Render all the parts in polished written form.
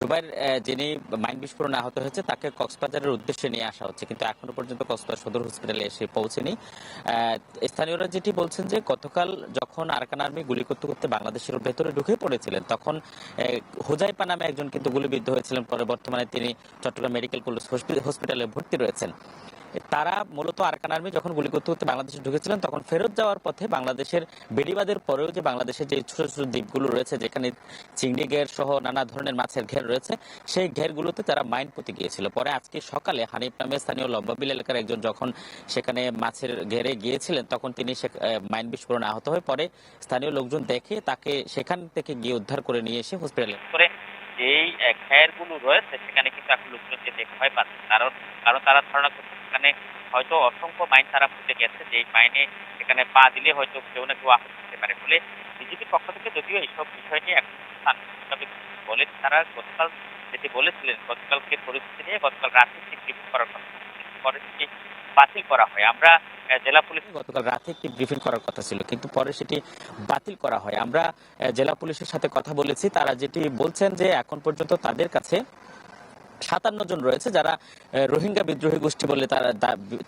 জুবাইর যিনি মাইন বিস্ফোরণে আহত হয়েছে তাকে কক্সবাজারের উদ্দেশ্যে নিয়ে আসা হচ্ছে, কিন্তু এখনো পর্যন্ত কক্সবাজার সদর হসপিটালে এসে পৌঁছেনি। স্থানীয়রা যেটি বলছেন যে গতকাল যখন আরাকান আর্মি গুলি করতে করতে বাংলাদেশের ভেতরে ঢুকে পড়েছিলেন, তখন হোজাইপা নামে একজন কিন্তু গুলিবিদ্ধ হয়েছিলেন। পরে বর্তমানে তিনি চট্টগ্রাম মেডিকেল কলেজ হসপিটালে ভর্তি রয়েছেন। তারা মূলত আরাকান আর্মি যখন গুলি করতে করতে বাংলাদেশে ঢুকেছিলেন, তখন ফেরত যাওয়ার পথে বাংলাদেশের বেড়িবাঁধের পরেও যে বাংলাদেশের যে ছোট ছোট দ্বীপগুলো রয়েছে, যেখানে চিংড়ি ঘের সহ নানা ধরনের মাছের ঘের রয়েছে, সেই ঘেরগুলোতে তারা মাইন পুঁতে গিয়েছিল। পরে আজকে সকালে হানিফ নামে স্থানীয় লম্বাবিল এলাকার একজন যখন সেখানে মাছের ঘেরে গিয়েছিলেন, তখন তিনি মাইন বিস্ফোরণে আহত হয়ে পরে স্থানীয় লোকজন দেখে তাকে সেখান থেকে গিয়ে উদ্ধার করে নিয়ে এসে হসপিটালে করে এই ঘেরগুলো রয়েছে সেখানে কিন্তু এখন লোকজন যেতে ভয় পাচ্ছে। কারণ কারণ তারা ধারণা করছে সেখানে হয়তো অসংখ্য মাইন তারা ফুটে গেছে, যে মাইনে সেখানে পা দিলে হয়তো কেউ না কেউ আহত হতে পারে। ফলে বিজেপির পক্ষ থেকে যদিও এইসব বিষয় নিয়ে এখন বলেন, তারা গতকাল যেটি বলেছিলেন, গতকালকে পরিস্থিতি নিয়ে গতকাল রাতে একটি ব্রিফিং করার কথা, পরে সেটি বাতিল করা হয়। আমরা জেলা পুলিশ গতকাল রাতে একটি ব্রিফিং করার কথা ছিল, কিন্তু পরে সেটি বাতিল করা হয়। আমরা জেলা পুলিশের সাথে কথা বলেছি, তারা যেটি বলছেন যে এখন পর্যন্ত তাদের কাছে 57 জন রয়েছে যারা রোহিঙ্গা বিদ্রোহী গোষ্ঠী বলে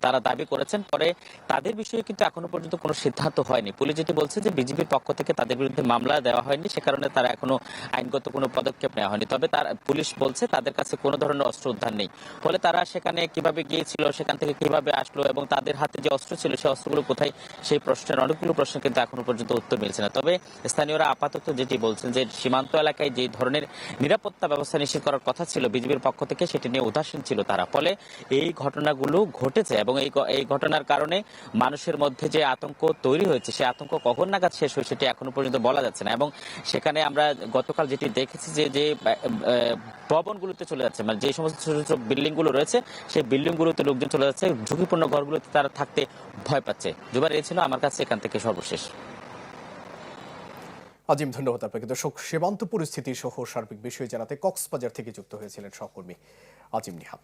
তারা দাবি করেছেন। পরে তাদের বিষয়ে কিন্তু এখনো পর্যন্ত কোনো সিদ্ধান্ত হয়নি। পুলিশ যেটি বলছে যে বিজেপির পক্ষ থেকে তাদের বিরুদ্ধে মামলা দেওয়া হয়নি, সে কারণে তারা এখনো আইনগত কোনো পদক্ষেপ নেওয়া হয়নি। তবে পুলিশ বলছে তাদের কাছে কোনো ধরনের অস্ত্র উদ্ধার নেই। ফলে তারা সেখানে কিভাবে গিয়েছিল, সেখান থেকে কিভাবে আসলো এবং তাদের হাতে যে অস্ত্র ছিল সেই অস্ত্রগুলো কোথায়, সেই প্রশ্নের অনেকগুলো প্রশ্ন কিন্তু এখনো পর্যন্ত উত্তর মিলছে না। তবে স্থানীয়রা আপাতত যেটি বলছেন যে সীমান্ত এলাকায় যে ধরনের নিরাপত্তা ব্যবস্থা নিশ্চিত করার কথা ছিল বিজেপির পক্ষ থেকে, সেটি নিয়ে উদাসীন ছিল তারা। ফলে এই ঘটনাগুলো ঘটেছে এবং এই ঘটনার কারণে মানুষের মধ্যে যে আতঙ্ক তৈরি হয়েছে, সেই আতঙ্ক কখন নাগাদ শেষ হয় সেটি এখনো পর্যন্ত বলা যাচ্ছে না। এবং সেখানে আমরা গতকাল যেটি দেখেছি যে ভবনগুলোতে চলে যাচ্ছে, মানে যে সমস্ত ছোট ছোট বিল্ডিং গুলো রয়েছে সেই বিল্ডিং গুলোতে লোকজন চলে যাচ্ছে, ঝুঁকিপূর্ণ ঘরগুলোতে তারা থাকতে ভয় পাচ্ছে। জুবাইর, এই ছিল আমার কাছে এখান থেকে সর্বশেষ। আজিম, ধন্যবাদ আপনাকে। দর্শক, সীমান্ত পরিস্থিতি সহ সার্বিক বিষয় জানাতে কক্সবাজার থেকে যুক্ত হয়েছিলেন সহকর্মী আজিম নিহাত।